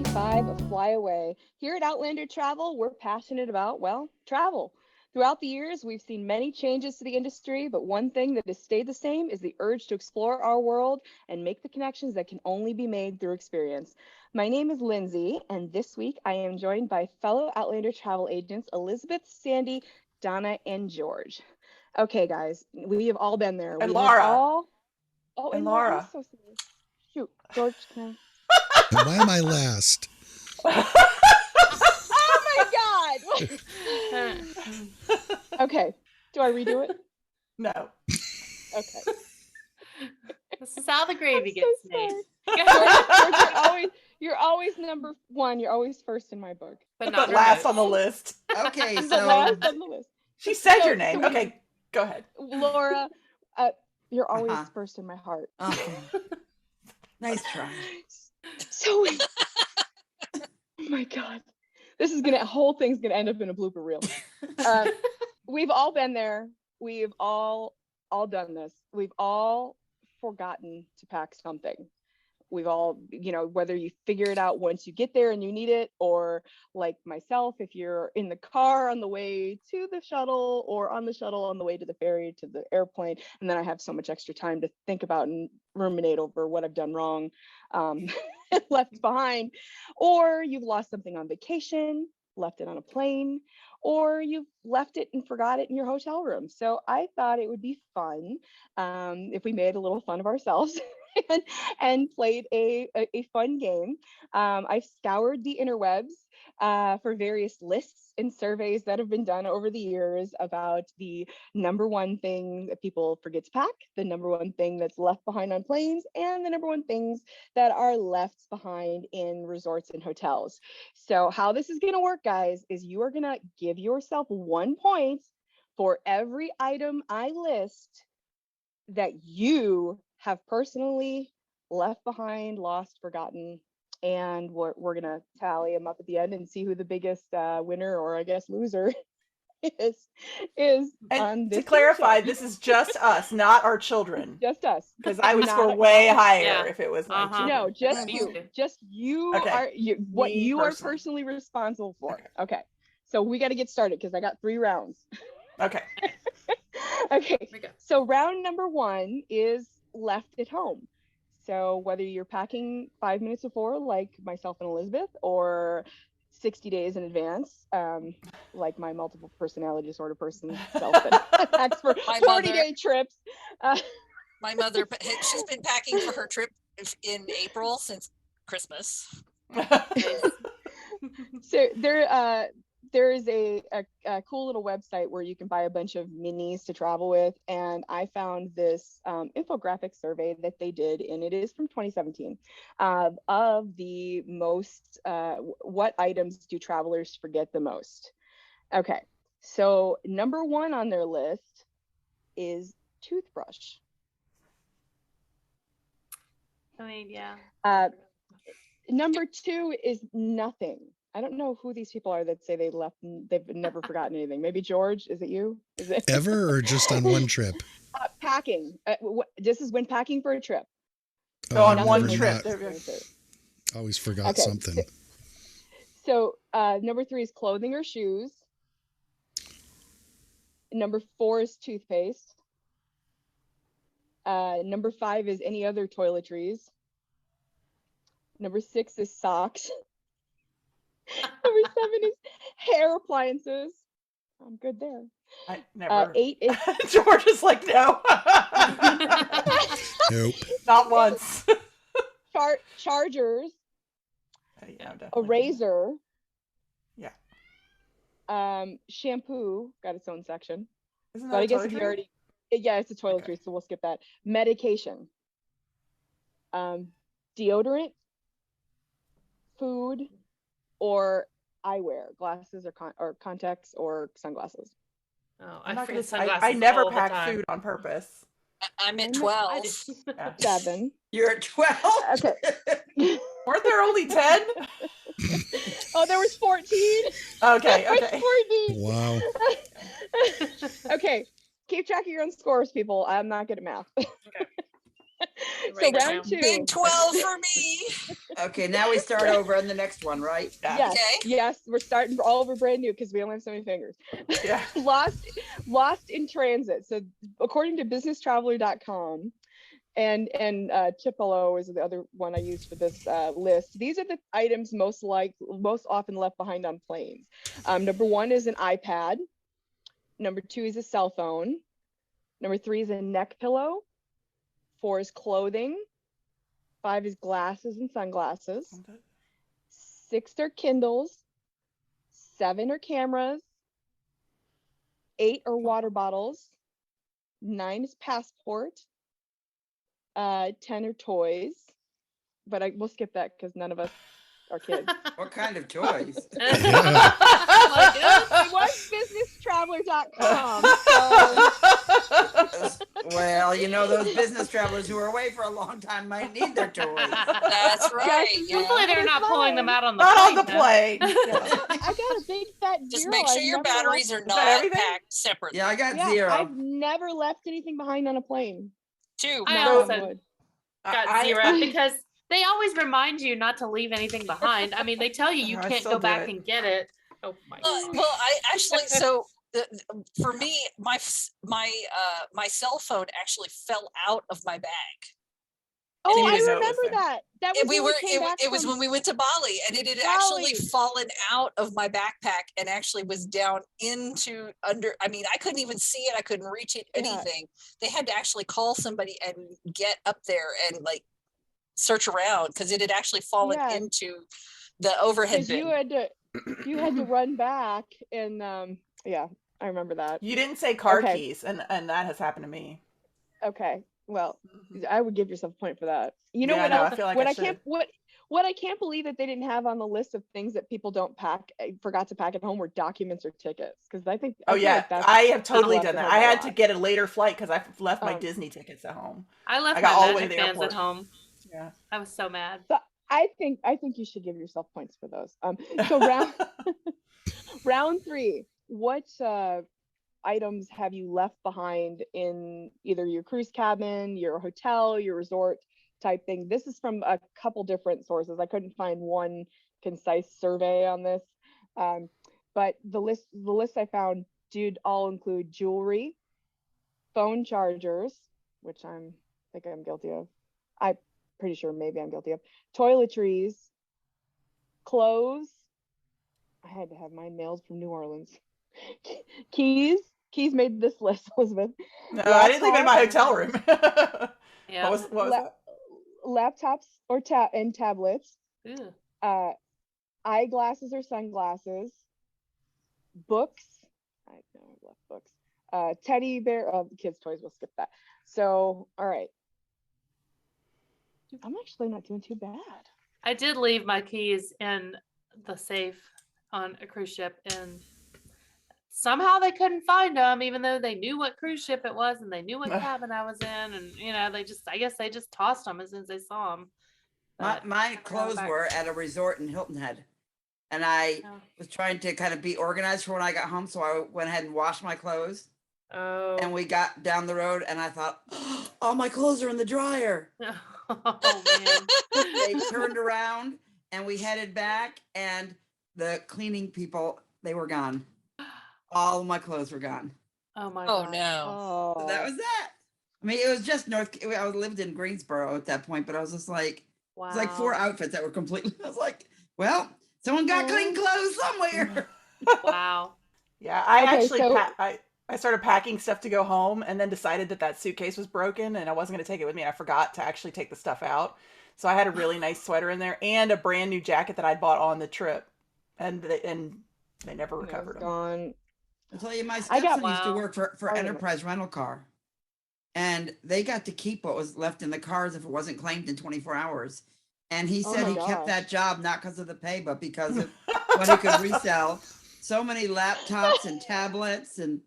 35 of Fly Away. Here at Outlander Travel, we're passionate about, well, travel. Throughout the years, we've seen many changes to the industry, but one thing that has stayed the same is the urge to explore our world and make the connections that can only be made through experience. My name is Lindsay, and this week I am joined by fellow Outlander travel agents Elizabeth, Sandy, Donna, and George. Okay, guys, we have all been there. And We Laura. have all. Oh, And Laura. Laura. I'm so sorry. Shoot, George, can And why am I last? Oh my God! Okay, do I redo it? No. Okay. This is how the gravy I'm gets so made. George, you're always number one. You're always first in my book. But But not last removed. on the list. Okay, The so last on the list. She said So- your name. so we- Okay, go ahead. Laura, you're always Uh-huh. first in my heart. nice try. So, oh my God, whole thing's gonna end up in a blooper reel. We've all been there. We've all done this. We've all forgotten to pack something. We've all, whether you figure it out once you get there and you need it, or like myself, if you're in the car on the way to the shuttle or on the shuttle on the way to the ferry to the airplane, and then I have so much extra time to think about and ruminate over what I've done wrong, left behind, or you've lost something on vacation, left it on a plane, or you've left it and forgot it in your hotel room. So I thought it would be fun if we made a little fun of ourselves and played a fun game. I've scoured the interwebs for various lists and surveys that have been done over the years about the number one thing that people forget to pack, the number one thing that's left behind on planes, and the number one things that are left behind in resorts and hotels. So how this is going to work, guys, is you are going to give yourself 1 point for every item I list that you have personally left behind, lost, forgotten, and we're going to tally them up at the end and see who the biggest winner, or I guess loser, is And on this to clarify, show. this is just us, not our children. Just us. Because I would Not score a- way higher Yeah. if it was my Uh-huh. children. No, just Me you. too. Just you Okay. are what Me you are personally. personally responsible for. Okay. So we got to get started because I got 3 rounds. Okay. Okay. we go. So round number 1 is left at home. So whether you're packing 5 minutes before, like myself and Elizabeth, or 60 days in advance, like my multiple personality disorder person self that packs for My 40-day trips. My mother, she's been packing for her trip in April since Christmas. So there is a cool little website where you can buy a bunch of minis to travel with, and I found this infographic survey that they did, and it is from 2017, of the most what items do travelers forget the most. Okay, so number 1 on their list is toothbrush. I mean, yeah. Number 2 is nothing. I don't know who these people are that say they've never forgotten anything. Maybe George, is it you? Is it Ever or just on one trip? Packing? This is when packing for a trip. So on I've one never trip. not- Always forgot Okay, something. So number 3 is clothing or shoes. Number 4 is toothpaste. Number 5 is any other toiletries. Number 6 is socks. Number 7 is hair appliances. I'm good there. I never. 8 is George is like, no. Nope. Not once. chargers, Yeah, a definitely. razor, Yeah. shampoo, got its own section. Isn't But that I guess toiletry? if you already, yeah, it's a toiletry, Okay. so we'll skip that. Medication, deodorant, food, or eyewear, glasses or contacts or sunglasses. Oh, I'm I not forget gonna, sunglasses I never all the pack time. food on purpose. I'm at I 12. Yeah. 7. You're at 12. Okay. Weren't there only 10? Oh, there was 14. Okay, There was okay. 14. Wow. Okay, keep track of your own scores, people. I'm not good at math. Okay. So Write it round down. 2. Big 12 for me. Okay, now we start over on the next one, right? Yeah. Yes, Okay. yes, we're starting all over brand new because we only have so many fingers. Yeah. Lost in transit. So according to businesstraveler.com and Chipolo is the other one I used for this list. These are the items most often left behind on planes. Number 1 is an iPad. Number 2 is a cell phone. Number 3 is a neck pillow. 4 is clothing. 5 is glasses and sunglasses. 6 are Kindles. 7 are cameras. 8 are water bottles. 9 is passport. 10 are toys. But we'll skip that because none of us are kids. What kind of toys? Yeah. It was businesstraveler.com. So Well, you know, those business travelers who are away for a long time might need their toys. That's right. Yeah. Hopefully they're not pulling them out on the Not on plane. the plane. I got a big fat Just zero. make sure I've your never batteries left- are that not everything? packed separately. Yeah, I got Yeah, 0. I've never left anything behind on a plane. 2. I Knock also on wood. got I- 0 because they always remind you not to leave anything behind. I mean, they tell you I can't still go do back it. and get it. Oh my God. Well, I actually for me, my cell phone actually fell out of my bag. Oh, you I didn't know it was remember there. that. That was when we came back It was from when we went to Bali, and it had actually Bali. fallen out of my backpack and actually was down into under. I mean, I couldn't even see it. I couldn't reach it. Yeah. Anything. They had to actually call somebody and get up there and like search around because it had actually fallen Yeah. into the overhead because bin. you had to run back and yeah, I remember that. You didn't say car Okay. keys, and that has happened to me. Okay. Well, I would give yourself a point for that. You know Yeah, what no, else? I feel like what I I can't what I can't believe that they didn't have on the list of things that people don't pack, forgot to pack at home, were documents or tickets. Because I think Oh feel yeah, like that's I have totally left done at that. home I a had to lot. get a later flight because I left my Um, Disney tickets at home. I left I got my all the way to Magic the bands at airport. home. Yeah. I was so mad. So I think you should give yourself points for those. So round 3. What items have you left behind in either your cruise cabin, your hotel, your resort type thing? This is from a couple different sources. I couldn't find one concise survey on this, but the list I found did all include jewelry, phone chargers, which I think I'm guilty of. I'm pretty sure maybe I'm guilty of. Toiletries, clothes. I had to have mine mailed from New Orleans. Keys made this list, Elizabeth. No, I didn't leave it in my Laptop. hotel room. Yeah. What was that? Laptops or tablets, Ew. eyeglasses or sunglasses, books. I know I've left books. Teddy bear. Kids' toys. We'll skip that. So, all right. I'm actually not doing too bad. I did leave my keys in the safe on a cruise ship, and somehow they couldn't find them, even though they knew what cruise ship it was and they knew what cabin I was in, and I guess they just tossed them as soon as they saw them. My clothes were at a resort in Hilton Head, and I was trying to kind of be organized for when I got home, so I went ahead and washed my clothes. Oh. And we got down the road, and I thought, oh, all my clothes are in the dryer. Oh man. They turned around, and we headed back, and the cleaning people, they were gone. All of my clothes were gone. Oh my Oh God. no. So that was that. I mean, it was just I lived in Greensboro at that point, but I was just like, Wow. it's like 4 outfits that were completely, I was like, well, someone got clean clothes somewhere. Wow. Yeah, I Okay, actually so- I started packing stuff to go home, and then decided that suitcase was broken and I wasn't going to take it with me. And I forgot to actually take the stuff out, so I had a really nice sweater in there and a brand new jacket that I'd bought on the trip, and they never recovered them. Gone. I'll tell you, my I got- stepson used to Wow. work for Pardon me. Enterprise Rental Car, and they got to keep what was left in the cars if it wasn't claimed in 24 hours. And he Oh said my he kept gosh. that job not because of the pay, but because of what he could resell. So many laptops and tablets and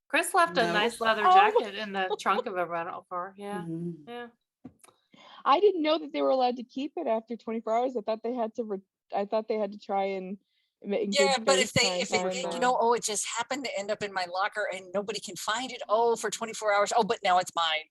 Chris left a No. nice leather Oh my- jacket in the trunk of a rental car. Yeah. Mhm. Yeah. I didn't know that they were allowed to keep it after 24 hours. I thought they had to try and in Yeah, good but faith try and find, it just happened to end up in my locker and nobody can find it. Oh, for 24 hours. Oh, but now it's mine.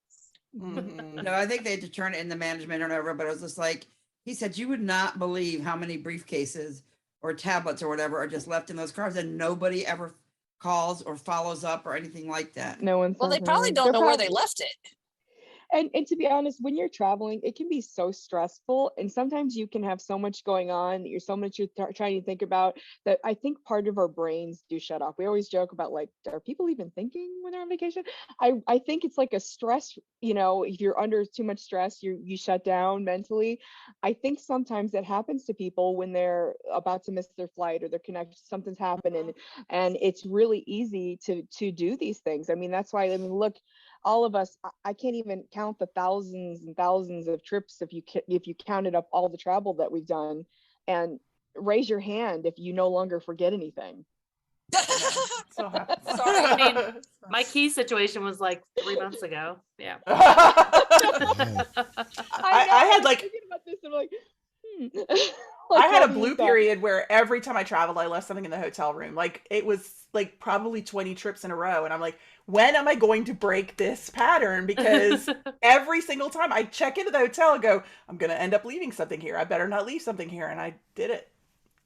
Mhm. No, I think they had to turn it in the management or whatever, but it was just like, he said you would not believe how many briefcases or tablets or whatever are just left in those cars, and nobody ever calls or follows up or anything like that. No one. Well, they says probably anything. don't They're know where they probably- left it. And to be honest, when you're traveling, it can be so stressful, and sometimes you can have so much going on that you're trying to think about, that I think part of our brains do shut off. We always joke about, like, are people even thinking when they're on vacation? I think it's like a stress, if you're under too much stress, you shut down mentally. I think sometimes that happens to people when they're about to miss their flight, or their connection, something's happening, and it's really easy to do these things. I mean, that's why, look, all of us, I can't even count the thousands and thousands of trips if you counted up all the travel that we've done, and raise your hand if you no longer forget anything. So happy. Sorry, I mean, my key situation was like 3 months ago. Yeah. Wow. I had, was like- thinking about this, I'm like, I had a what blue is that? period where every time I traveled, I left something in the hotel room. Like, it was like probably 20 trips in a row. And I'm like, when am I going to break this pattern? Because every single time I check into the hotel and go, I'm going to end up leaving something here. I better not leave something here. And I did it.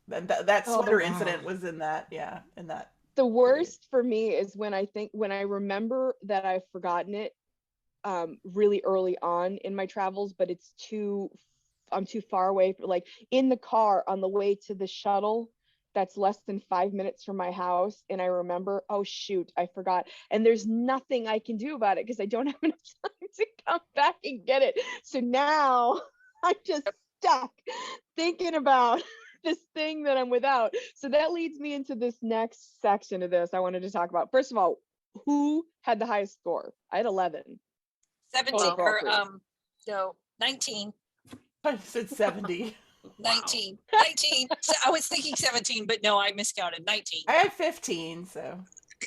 That Oh, sweater wow. incident was in that. Yeah. In that. The worst for me is when I remember that I've forgotten it really early on in my travels, but I'm too far away, like in the car on the way to the shuttle that's less than 5 minutes from my house, and I remember, oh shoot, I forgot, and there's nothing I can do about it because I don't have enough time to come back and get it. So now I'm just stuck thinking about this thing that I'm without. So that leads me into this next section of this I wanted to talk about. First of all, who had the highest score? I had 11. 17 Oh, or girl, no, 19. I said 70. 19. 19. So I was thinking 17, but no, I miscounted. 19. I had 15. So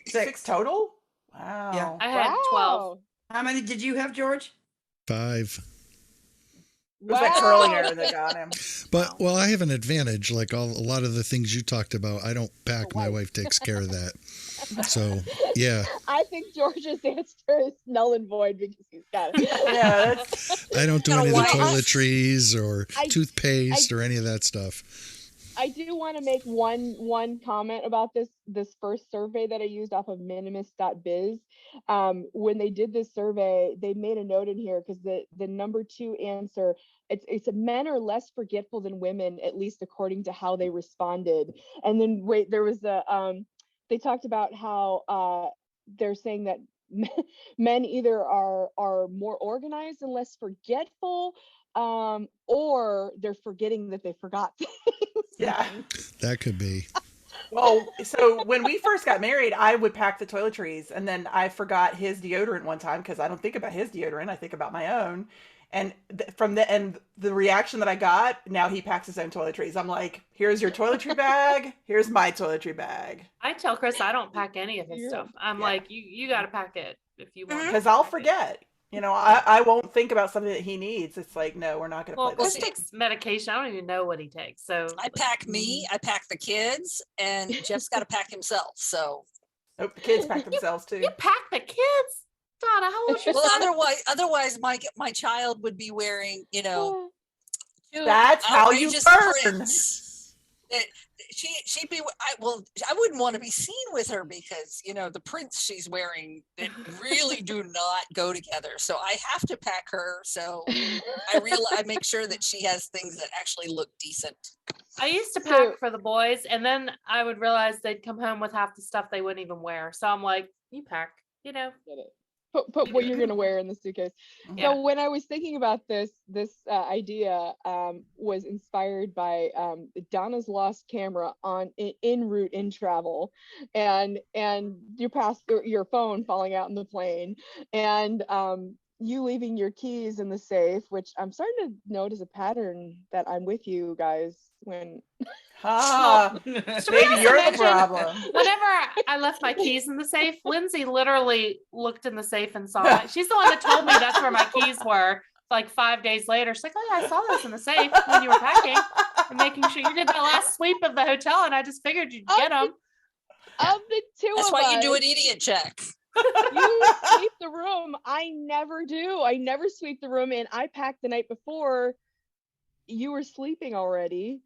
6 total. Wow. Yeah. I had 12. How many did you have, George? 5. It was that curling error that got him. But well, I have an advantage. Like a lot of the things you talked about, I don't pack. My wife takes care of that. So yeah, I think George's answer is null and void because he's got it. Yeah, that's I don't do Gotta any of the wipe. toiletries or I- toothpaste or any of that stuff. I do want to make one comment about this first survey that I used off of minimus.biz. When they did this survey, they made a note in here because the number 2 answer, it's men are less forgetful than women, at least according to how they responded. And then there was they talked about how they're saying that men either are more organized and less forgetful, or they're forgetting that they forgot things. yeah. That could be. Well, so when we first got married, I would pack the toiletries, and then I forgot his deodorant one time because I don't think about his deodorant, I think about my own. And the reaction that I got, now he packs his own toiletries. I'm like, here's your toiletry bag, here's my toiletry bag. I tell Chris I don't pack any of his Yeah. stuff. I'm Yeah. like, you got to pack it if you want. Because I'll forget. I won't think about something that he needs. It's like, no, we're not going to Well, play Chris this. takes medication. I don't even know what he takes. So I pack me, I pack the kids, and Jeff's got to pack himself. So, Oh, the kids pack themselves too. you pack the kids, Donna. How old's your well, son? otherwise, my child would be wearing, two That's how you outrageous burn. prints. She'd be. I wouldn't want to be seen with her because the prints she's wearing that really do not go together. So I have to pack her. So I make sure that she has things that actually look decent. I used to So- pack for the boys, and then I would realize they'd come home with half the stuff they wouldn't even wear. So I'm like, you pack, Get it. Put what you're gonna wear in the suitcase. Yeah. So when I was thinking about this idea, was inspired by Donna's lost camera en route in travel, and your phone falling out in the plane, and you leaving your keys in the safe, which I'm starting to notice a pattern that I'm with you guys when. Ah, Should we maybe also you're the mention- problem. Whenever I left my keys in the safe, Lindsay literally looked in the safe and saw it. She's the one that told me that's where my keys were. Like 5 days later, she's like, "Oh yeah, I saw this in the safe when you were packing and making sure you did that last sweep of the hotel." And I just figured you'd get them. Of the two That's of why us, you do an idiot check. you sweep the room. I never do. I never sweep the room, and I pack the night before. you were sleeping already.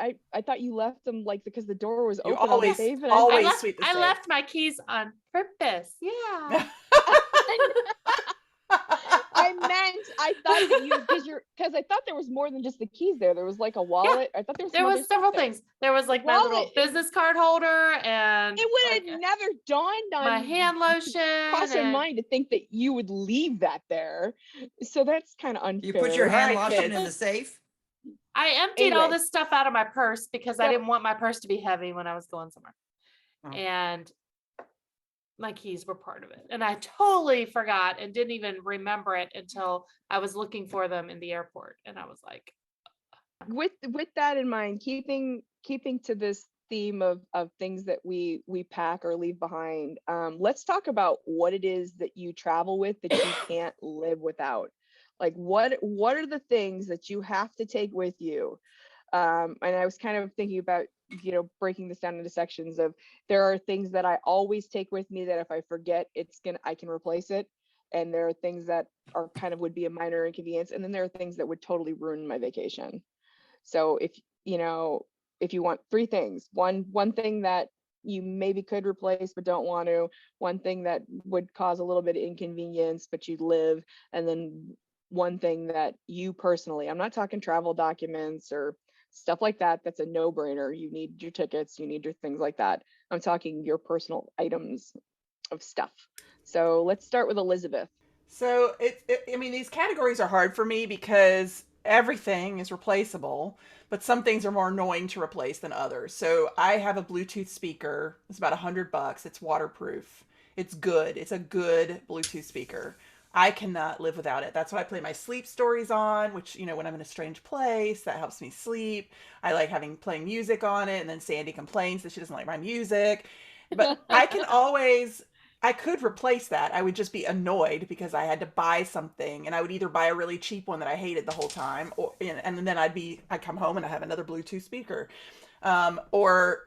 I thought you left them like because the door was You open always- on the safe. And always- I left, sweep the I safe. left my keys on purpose. Yeah. I thought that you because I thought there was more than just the keys there. There was like a wallet. I thought there was There some was other stuff several there. things. There was like my little Wallet. business card holder and It would like, have never dawned on my hand lotion. cross your and- mind to think that you would leave that there. So that's kind of unfair. You put your hand Alright, lotion kids. in the safe? I emptied all Anyway. this stuff out of my purse because I Yep. didn't want my purse to be heavy when I was going somewhere. Oh. And my keys were part of it. And I totally forgot and didn't even remember it until I was looking for them in the airport. And I was like, With that in mind, keeping to this theme of things that we pack or leave behind, let's talk about what it is that you travel with that you can't live without. Like what are the things that you have to take with you? And I was kind of thinking about, breaking this down into sections of, there are things that I always take with me that if I forget, I can replace it. And there are things that are kind of would be a minor inconvenience. And then there are things that would totally ruin my vacation. So if you want three things, one thing that you maybe could replace but don't want to, one thing that would cause a little bit of inconvenience but you'd live, and then one thing that you personally, I'm not talking travel documents or stuff like that, that's a no-brainer. You need your tickets, you need your things like that. I'm talking your personal items of stuff. So let's start with Elizabeth. So I mean, these categories are hard for me because everything is replaceable, but some things are more annoying to replace than others. So I have a Bluetooth speaker. It's about $100. It's waterproof. It's good. It's a good Bluetooth speaker. I cannot live without it. That's what I play my sleep stories on, which, when I'm in a strange place, that helps me sleep. I like playing music on it. And then Sandy complains that she doesn't like my music, but I could replace that. I would just be annoyed because I had to buy something, and I would either buy a really cheap one that I hated the whole time, and then I'd come home and I have another Bluetooth speaker, or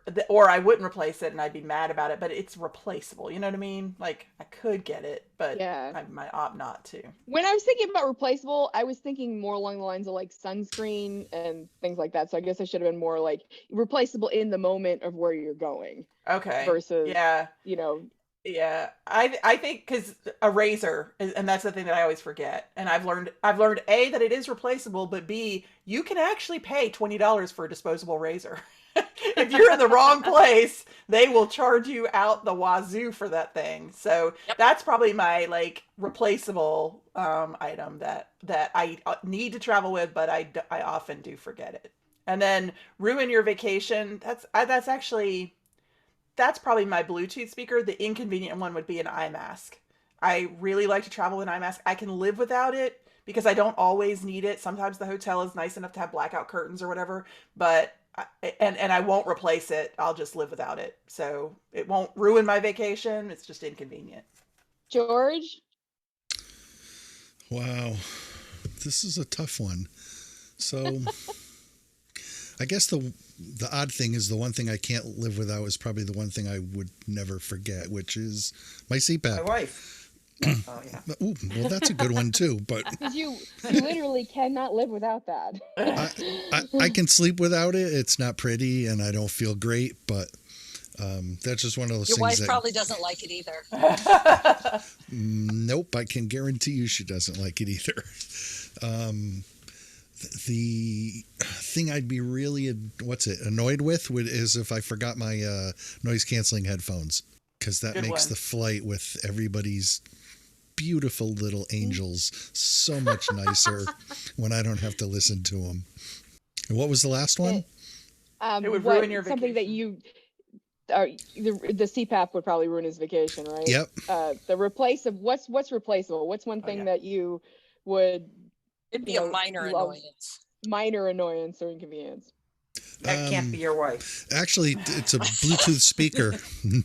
I wouldn't replace it and I'd be mad about it. But it's replaceable. You know what I mean? Like I could get it, but Yeah. I might opt not to. When I was thinking about replaceable, I was thinking more along the lines of like sunscreen and things like that. So I guess I should have been more like replaceable in the moment of where you're going. Okay. Versus, Yeah. Yeah, I think because a razor, and that's the thing that I always forget. And I've learned A, that it is replaceable, but B, you can actually pay $20 for a disposable razor. If you're in the wrong place, they will charge you out the wazoo for that thing. So that's probably my replaceable item that I need to travel with, but I often do forget it. And then ruin your vacation. That's probably my Bluetooth speaker. The inconvenient one would be an eye mask. I really like to travel with an eye mask. I can live without it because I don't always need it. Sometimes the hotel is nice enough to have blackout curtains or whatever, but I won't replace it. I'll just live without it. So it won't ruin my vacation. It's just inconvenient. George? Wow. This is a tough one. So I guess the odd thing is the one thing I can't live without is probably the one thing I would never forget, which is my CPAP. My wife. Oh yeah. Ooh, well, that's a good one too. But You literally cannot live without that. I can sleep without it. It's not pretty, and I don't feel great. But that's just one of those Your things. wife that, probably doesn't like it either. Nope, I can guarantee you she doesn't like it either. The thing I'd be really annoyed with is if I forgot my noise canceling headphones, because that Good makes one. the flight with everybody's beautiful little angels so much nicer when I don't have to listen to them. And what was the last one? It would ruin your something that vacation. the CPAP would probably ruin his vacation, right? Yep. What's replaceable? What's one thing yeah. that you would It'd be You a know, minor love- annoyance. minor annoyance or inconvenience? That can't be your wife. Actually, it's a Bluetooth speaker.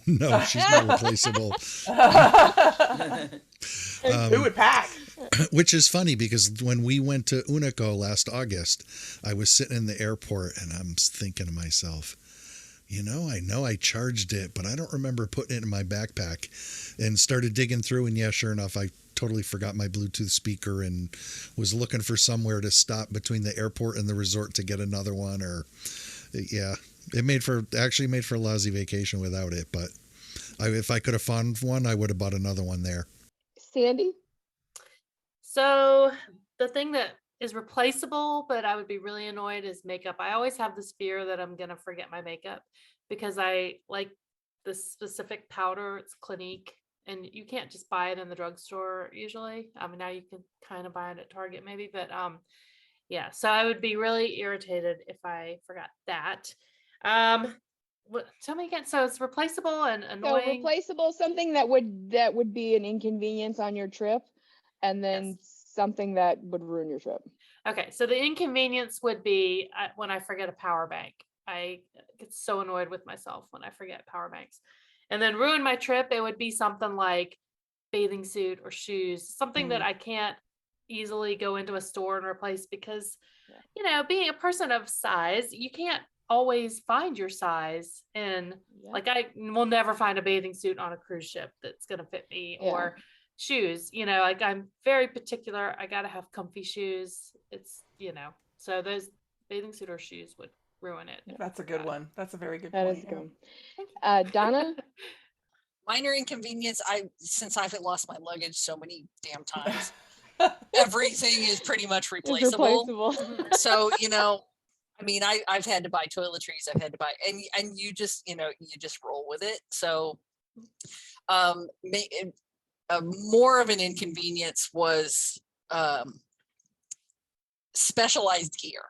No, she's not replaceable. Who would pack? Which is funny because when we went to Unico last August, I was sitting in the airport and I'm thinking to myself, I know I charged it, but I don't remember putting it in my backpack, and started digging through. And yeah, sure enough, I totally forgot my Bluetooth speaker and was looking for somewhere to stop between the airport and the resort to get another one. Or yeah, it made for a lousy vacation without it. But if I could have found one, I would have bought another one there. Sandy? So the thing that is replaceable, but I would be really annoyed, is makeup. I always have this fear that I'm gonna forget my makeup because I like this specific powder. It's Clinique, and you can't just buy it in the drugstore usually. I mean, now you can kind of buy it at Target maybe, but yeah. So I would be really irritated if I forgot that. Tell me again. So it's replaceable and So annoying. replaceable, something that would be an inconvenience on your trip, and then something that would ruin your trip. Okay, so the inconvenience would be when I forget a power bank. I get so annoyed with myself when I forget power banks. And then ruin my trip, it would be something like bathing suit or shoes, something that I can't easily go into a store and replace because, you know, being a person of size, you can't always find your size. And like, I will never find a bathing suit on a cruise ship that's going to fit me or shoes, you know, like I'm very particular. I got to have comfy shoes. It's, you know, so those bathing suit or shoes would ruin it. That's a good one. That's a very good That point. is good. Donna? Minor inconvenience. Since I've lost my luggage so many damn times, everything is pretty much replaceable. So, you know, I mean, I've had to buy toiletries. I've had to buy, and you just, you know, you just roll with it. So, more of an inconvenience was specialized gear.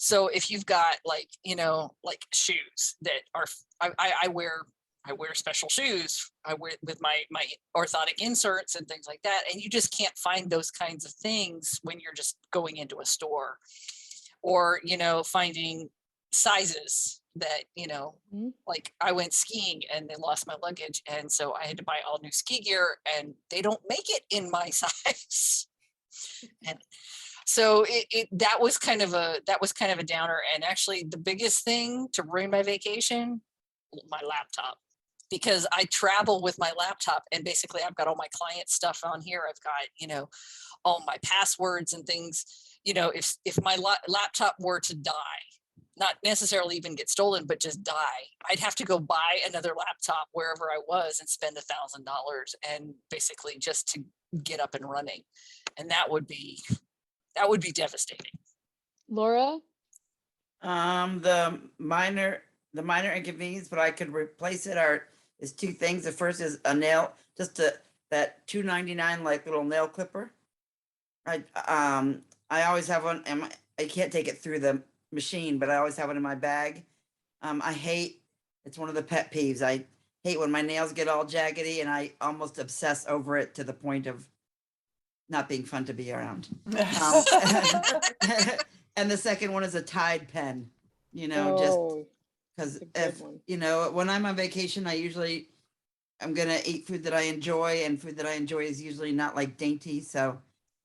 So if you've got like, you know, like shoes that are, I wear special shoes. I wear with my orthotic inserts and things like that. And you just can't find those kinds of things when you're just going into a store, or, you know, finding sizes that, you know, like I went skiing and they lost my luggage. And so I had to buy all new ski gear and they don't make it in my size. And so that was kind of a downer. And actually the biggest thing to ruin my vacation, my laptop, because I travel with my laptop and basically I've got all my client stuff on here. I've got, you know, all my passwords and things. You know, if my laptop were to die, not necessarily even get stolen, but just die, I'd have to go buy another laptop wherever I was and spend $1,000 and basically just to get up and running. And that would be devastating. Laura? The minor inconvenience, but I could replace it is two things. The first is a nail, just that $2.99 like little nail clipper. I always have one, and I can't take it through the machine, but I always have it in my bag. It's one of the pet peeves. I hate when my nails get all jaggedy, and I almost obsess over it to the point of not being fun to be around. And the second one is a Tide pen, you know, just because if, you know, when I'm on vacation, I'm going to eat food that I enjoy, and food that I enjoy is usually not like dainty. So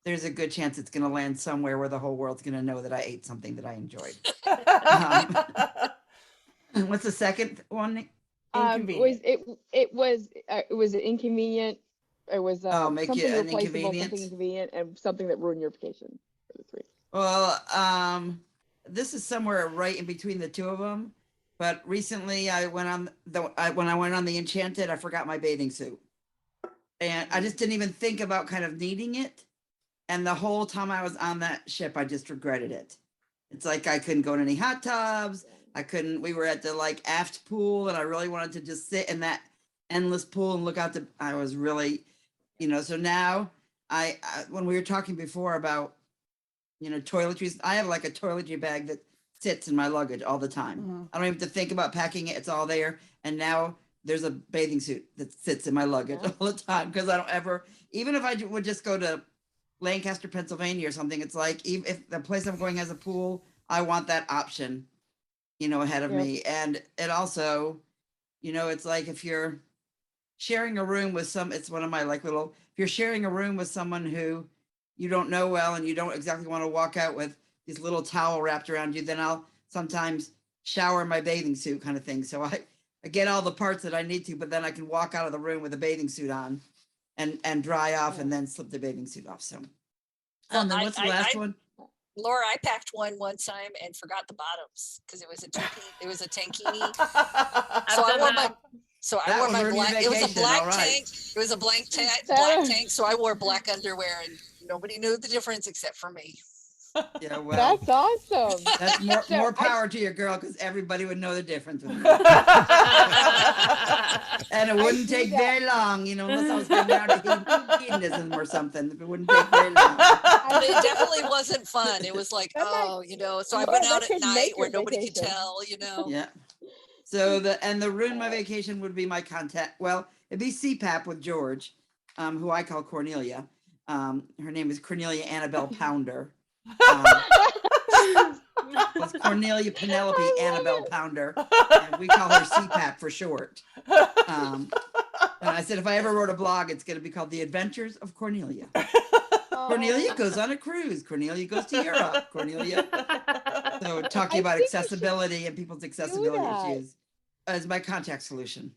there's a good chance it's going to land somewhere where the whole world's going to know that I ate something that I enjoyed. What's the second one? Inconvenient. It was inconvenient. It was make something it an replaceable, inconvenience? something inconvenient, and something that ruined your vacation. For the three. Well, this is somewhere right in between the two of them. But recently, when I went on the Enchanted, I forgot my bathing suit, and I just didn't even think about kind of needing it. And the whole time I was on that ship, I just regretted it. It's like I couldn't go to any hot tubs. We were at the like aft pool, and I really wanted to just sit in that endless pool and look out I was really, you know, so now when we were talking before about, you know, toiletries, I have like a toiletry bag that sits in my luggage all the time. Mm-hmm. I don't even have to think about packing it. It's all there. And now there's a bathing suit that sits in my luggage all the time. Cause I don't ever, even if I would just go to Lancaster, Pennsylvania or something, it's like, if the place I'm going has a pool, I want that option, you know, ahead of me. And it also, you know, it's like if you're sharing a room with it's one of my like if you're sharing a room with someone who you don't know well, and you don't exactly want to walk out with this little towel wrapped around you, then I'll sometimes shower in my bathing suit kind of thing. So I get all the parts that I need to, but then I can walk out of the room with a bathing suit on, and dry off and then slip the bathing suit off. So, and then I- what's the last one? Laura, I packed one time and forgot the bottoms because it was a it was a tankini. I've So I done wore that. That wore would my ruin your black. It was a vacation, black all right. tank. It was a black tank. Sarah. So I wore black underwear, and nobody knew the difference except for me. Yeah, well, That's awesome. that's more So more I- power to your girl because everybody would know the difference with you. And it wouldn't do take that. very long, unless I was going down to hedonism or something. It wouldn't take very long. But it definitely wasn't fun. It was like, That might- so I Laura, went that out at could night make where your nobody could vacation. tell. Yeah. So the ruin my vacation would be my contact. Well, it'd be CPAP with George, who I call Cornelia. Her name is Cornelia Annabelle Pounder. Was Cornelia Penelope I love Annabelle it. Pounder, and we call her CPAP for short. And I said, if I ever wrote a blog, it's going to be called The Adventures of Cornelia. Cornelia goes on a cruise. Cornelia goes to Europe. Cornelia. So talking I about think you should accessibility and people's accessibility that. issues as my contact solution.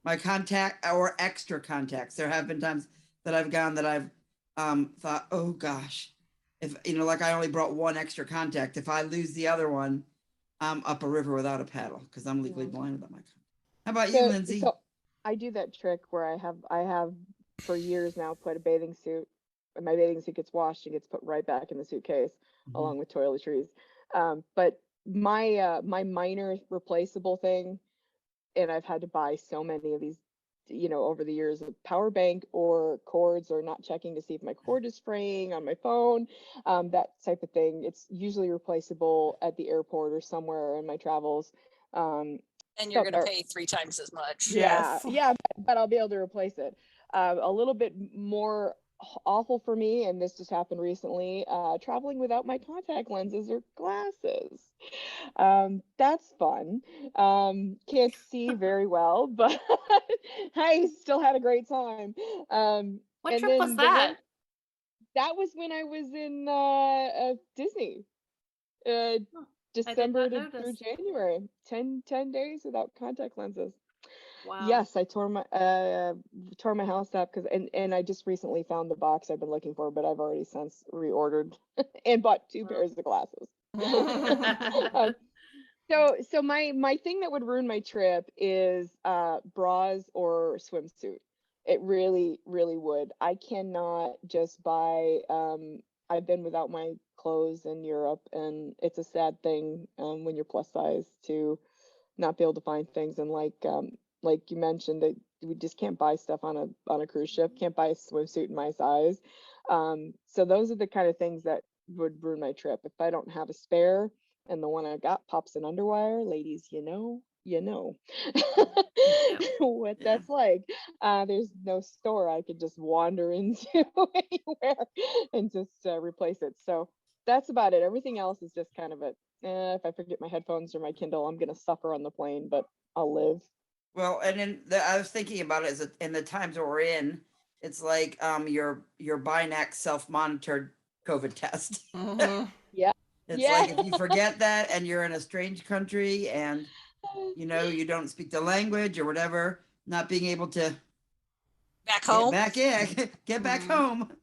My contact or extra contacts. There have been times that I've gone that I've thought, oh gosh, if like I only brought one extra contact. If I lose the other one, I'm up a river without a paddle because I'm legally Yeah. blind without my contact. How about you, So, Lindsay? so I do that trick where I have for years now put a bathing suit. When my bathing suit gets washed and gets put right back in the suitcase along with toiletries. But my my minor replaceable thing, and I've had to buy so many of these, over the years, a power bank or cords, or not checking to see if my cord is fraying on my phone, that type of thing. It's usually replaceable at the airport or somewhere in my travels. And you're So- going to pay 3 times as much. Yes. yeah, but I'll be able to replace it. A little bit more awful for me, and this just happened recently, traveling without my contact lenses or glasses. That's fun. Can't see very well, but I still had a great time. What And trip then was the that? one- that was when I was in Disney. December not through notice. January. 10 days without contact lenses. Wow. Yes, I tore my house up because and I just recently found the box I've been looking for, but I've already since reordered and bought 2 Wow. pairs of glasses. So my thing that would ruin my trip is bras or swimsuit. It really, really would. I cannot just buy I've been without my clothes in Europe, and it's a sad thing when you're plus size to not be able to find things. And like you mentioned, that we just can't buy stuff on a cruise ship, can't buy a swimsuit in my size. So those are the kind of things that would ruin my trip. If I don't have a spare and the one I got pops an underwire, ladies, you know what that's like. There's no store I could just wander into anywhere and just replace it. So that's about it. Everything else is just kind of if I forget my headphones or my Kindle, I'm gonna suffer on the plane, but I'll live. Well, and then I was thinking about it as in the times that we're in, it's like your Binac self-monitored COVID test. Mhm. It's Yeah. like if you forget that and you're in a strange country and you don't speak the language or whatever, not being able to Back home. get back Mhm. home.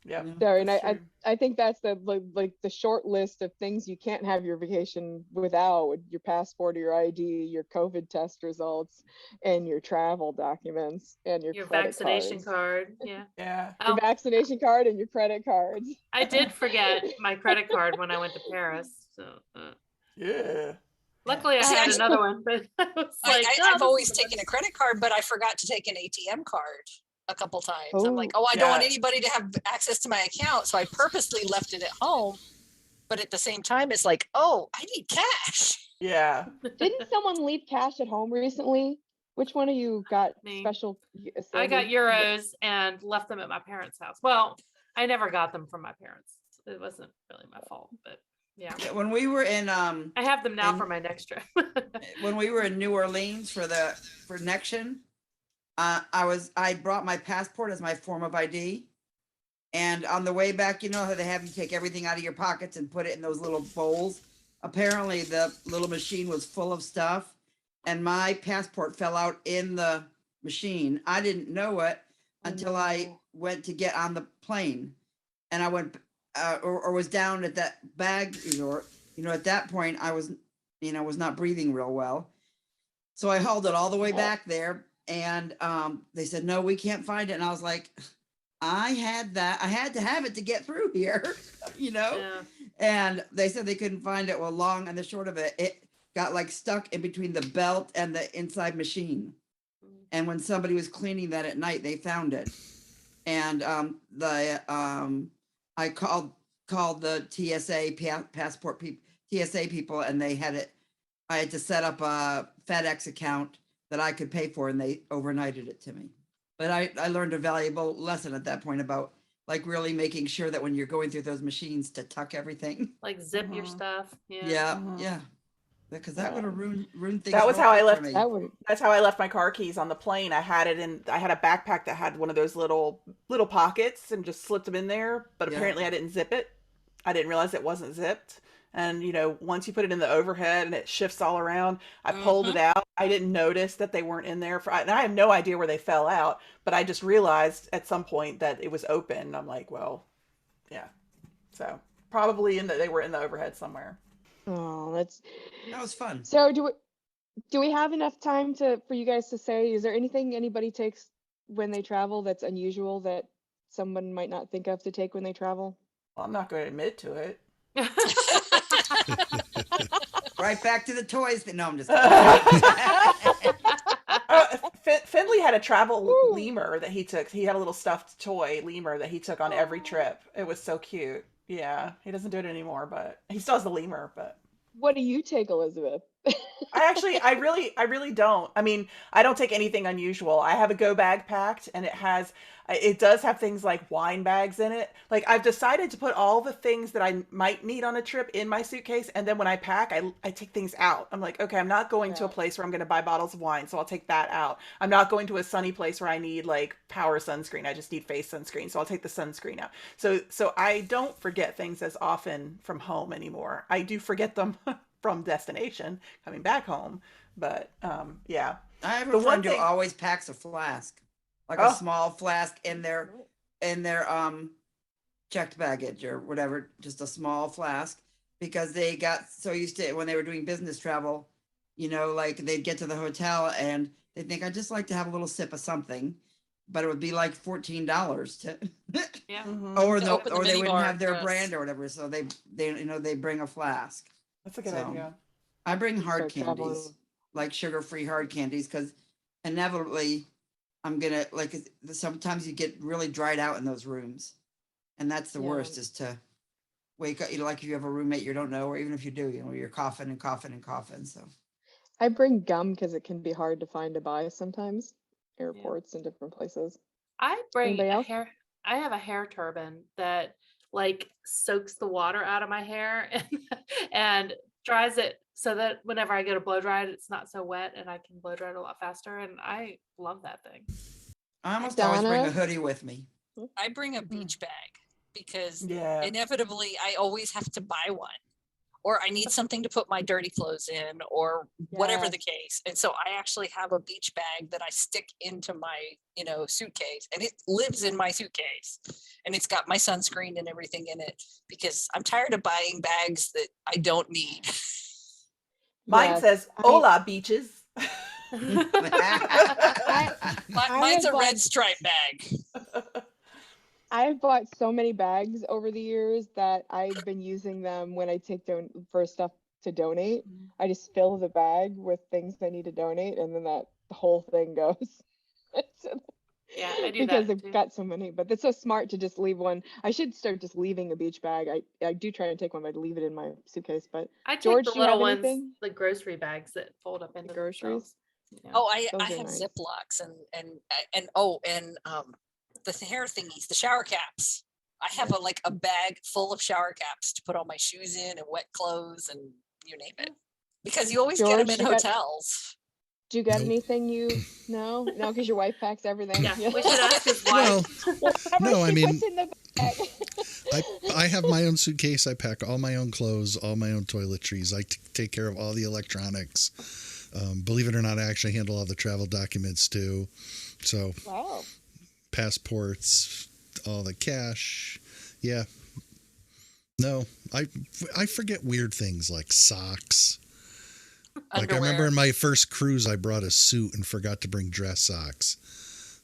Yep. Sorry, and That's true. I think that's the like the short list of things you can't have your vacation without: your passport or your ID, your COVID test results, and your travel documents, and your Your credit vaccination cards. card. Yeah. Yeah. Your Oh, vaccination card and your credit cards. I did forget my credit card when I went to Paris. So Yeah. luckily I See, had I- another one, but I was like, I've this always is the taken a best. credit card, but I forgot to take an ATM card a couple times. I'm like, Oh. I don't want Yeah. anybody to have access to my account, so I purposely left it at home. But at the same time, it's like, I need cash. Yeah. Didn't someone leave cash at home recently? Which one of you got Me. special? I got Sandy? euros and left them at my parents' house. Well, I never got them from my parents. It wasn't really my fault, but yeah. Yeah, when we were in I have them now And- for my next trip. when we were in New Orleans for Nexion, I brought my passport as my form of ID. And on the way back, you know how they have you take everything out of your pockets and put it in those little bowls? Apparently the little machine was full of stuff and my passport fell out in the machine. I didn't know it until I went to get on the plane, and I went or was down at that bag resort. At that point I was not breathing real well. So I hauled it all the way back there, and they said, no, we can't find it. And I was like, I had to have it to get through here, Yeah. And they said they couldn't find it. Well, long and the short of it, it got like stuck in between the belt and the inside machine. And when somebody was cleaning that at night, they found it. And I called the TSA passport people, TSA people, and they had it. I had to set up a FedEx account that I could pay for, and they overnighted it to me. But I learned a valuable lesson at that point about like really making sure that when you're going through those machines to tuck everything. Like zip your stuff. Yeah. Yeah, yeah. Because that would have ruined things. That was real how I quick for left. me. That's how I left my car keys on the plane. I had a backpack that had one of those little pockets, and just slipped them in there. But Yeah. apparently I didn't zip it. I didn't realize it wasn't zipped. And once you put it in the overhead and it shifts all around, I pulled it out. I didn't notice that they weren't in there and I have no idea where they fell out, but I just realized at some point that it was open. I'm like, well, yeah. So probably they were in the overhead somewhere. Oh, That was fun. so. Do we have enough time for you guys to say? Is there anything anybody takes when they travel that's unusual that someone might not think of to take when they travel? Well, I'm not going to admit to it. Right back to the toys. No, I'm just kidding. Finley had a travel lemur that he took. He had a little stuffed toy lemur that he took on every trip. It was so cute. Yeah, he doesn't do it anymore, but he still has the lemur. But What do you take, Elizabeth? I really don't. I mean, I don't take anything unusual. I have a go bag packed, and it does have things like wine bags in it. Like, I've decided to put all the things that I might need on a trip in my suitcase, and then when I pack, I take things out. I'm like, okay, I'm not going to a place where I'm going to buy bottles of wine, so I'll take that out. I'm not going to a sunny place where I need like power sunscreen. I just need face sunscreen, so I'll take the sunscreen out. So I don't forget things as often from home anymore. I do forget them from destination coming back home, but yeah. I have a friend who always packs a flask, like a small flask in their checked baggage or whatever, just a small flask, because they got so used to it when they were doing business travel, like they'd get to the hotel and they'd think, I'd just like to have a little sip of something, but it would be like $14 to Yeah. or they open the wouldn't minibar, have their yes. brand or whatever, so they bring a flask. That's a good So, idea. I bring hard Start traveling. candies, like sugar-free hard candies, because inevitably I'm gonna sometimes you get really dried out in those rooms, and that's the worst, is to wake up, like if you have a roommate you don't know, or even if you do, you're coughing and coughing and coughing. So I bring gum because it can be hard to find to buy sometimes, airports and different places. I bring Anybody a else? hair. I have a hair turban that like soaks the water out of my hair and dries it so that whenever I go to blow dry it, it's not so wet and I can blow dry it a lot faster. And I love that thing. I almost always bring Donna? a hoodie with me. I bring a beach bag because Yeah. inevitably I always have to buy one, or I need something to put my dirty clothes in, or whatever the case. And so I actually have a beach bag that I stick into my, suitcase, and it lives in my suitcase, and it's got my sunscreen and everything in it, because I'm tired of buying bags that I don't need. Mine Yes, says "Hola, beaches." Mine's have a red bought- stripe bag. I've bought so many bags over the years that I've been using them when I take for stuff to donate. I just fill the bag with things I need to donate, and then the whole thing goes. Yeah, I do because that I've too. got so many. But it's so smart to just leave one. I should start just leaving a beach bag. I do try to take one, but I leave it in my suitcase. But I take George, the do you little have ones, anything? the grocery bags that fold up into groceries? themselves. Yeah. Oh, I Those are have nice. Ziplocs and the hair thingies, the shower caps. I have a bag full of shower caps to put all my shoes in and wet clothes and you name it, because you always get them George, in you got- hotels. Do you got Nope. anything no, because your wife packs everything. Yeah, we should ask his wife. Well, no, I She mean, puts in the bag. I have my own suitcase. I pack all my own clothes, all my own toiletries. I take care of all the electronics. Believe it or not, I actually handle all the travel documents too. So Wow. passports, all the cash. Yeah. No, I forget weird things like socks. Like I remember in my first cruise, I brought a suit and forgot to bring dress socks.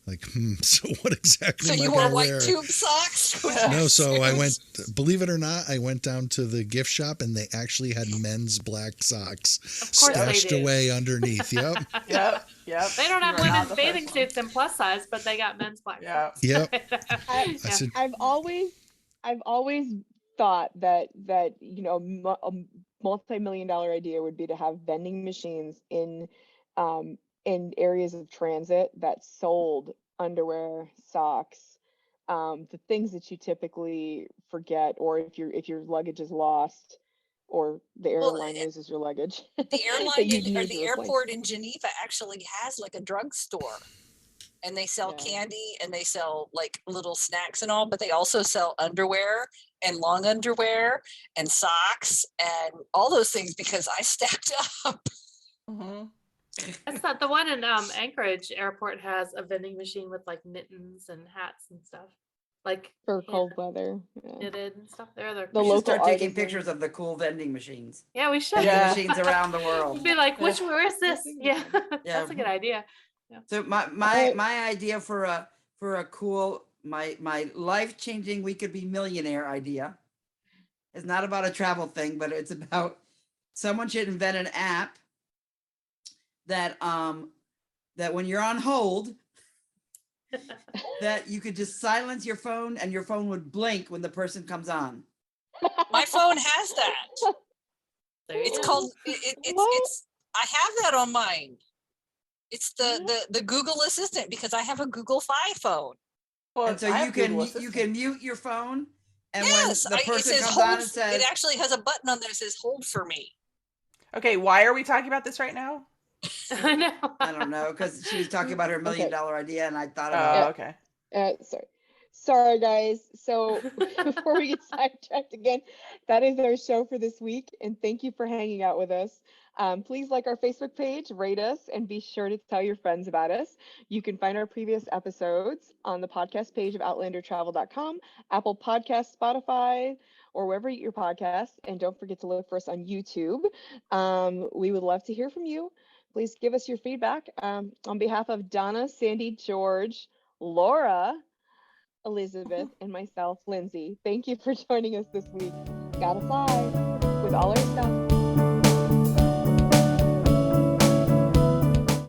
Like, so what exactly So am you I wore gonna white wear? tube socks? No, so I went, believe it or not, I went down to the gift shop and they actually had men's black socks Of course they stashed do. away underneath. Yep. Yep. They don't have You are not women's the bathing first one. suits in plus size, but they got men's black Yeah. socks. Yep. I I said, I've always thought that a multi-million-dollar idea would be to have vending machines in areas of transit that sold underwear, socks, the things that you typically forget, or if your luggage is lost, or the Well, airline loses your luggage, the that airline you or need to the replace. airport in Geneva actually has like a drugstore, and they sell Yeah. candy and they sell like little snacks and all, but they also sell underwear and long underwear and socks and all those things because I stacked up. Mm-hmm. That's not the one in Anchorage Airport has a vending machine with like mittens and hats and stuff, like For cold weather. Yeah. knitted and stuff. They're The We should local start taking artisans. pictures of the cool vending machines. yeah, we should. Vending Yeah. machines around the world. We'd be like, which where is this? Vending Yeah, machine. that's a good idea. So Alright. my idea for a cool my life-changing we could be millionaire idea is not about a travel thing, but it's about someone should invent an app that that when you're on hold that you could just silence your phone and your phone would blink when the person comes on. My phone has that. There you It's go. called What? it's I have that on mine. It's the Google Assistant because I have a Google Fi phone. Well, And so I you have Google can Assistant. mute your phone, and Yes, when the it person says comes hold. on and says, It actually has a button on there that says hold for me. Okay, why are we talking about this right now? I know. I don't know, because she was talking about her $1 million idea, and I thought Oh, about okay. Sorry guys. So before we get sidetracked again, that is our show for this week, and thank you for hanging out with us. Please like our Facebook page, rate us, and be sure to tell your friends about us. You can find our previous episodes on the podcast page of outlandertravel.com, Apple Podcasts, Spotify, or wherever you get your podcasts. And don't forget to look for us on YouTube. We would love to hear from you. Please give us your feedback. On behalf of Donna, Sandy, George, Laura, Elizabeth, and myself, Lindsay, thank you for joining us this week. Gotta fly with all our stuff.